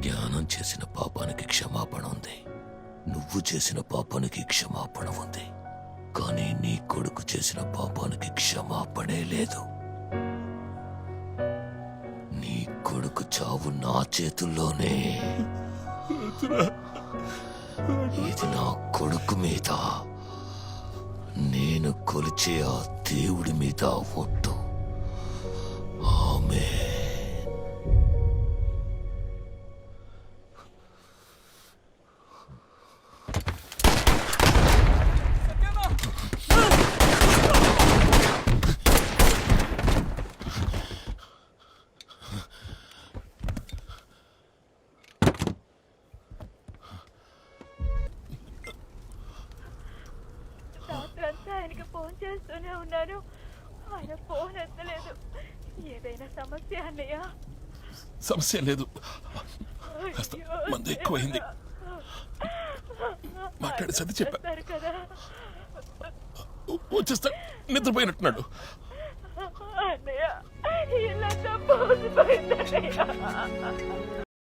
జ్ఞానం చేసిన పాపానికి క్షమాపణ ఉంది, నువ్వు చేసిన పాపానికి క్షమాపణ ఉంది, కానీ నీ కొడుకు చేసిన పాపానికి క్షమాపణే లేదు. నీ కొడుకు చావు నా చేతుల్లోనే. ఇది నా కొడుకు మీద, నేను కొలిచే ఆ దేవుడి మీద ఒట్టు. ఆమె రాత్రంతా ఆయనకి ఫోన్ చేస్తూనే ఉన్నాను, ఆయన ఫోన్ ఎత్తలేదు. ఏదైనా సమస్య అన్నయ్య? సమస్య లేదు, కాస్త మందు ఎక్కువైంది. మాట్లాడి సర్ది చెప్పారు కదా. వచ్చేస్తా, నిద్రపోయినట్టున్నాడు. అన్నయ్య ఇల్లంతా పోసిపోయిందన్నయ్య.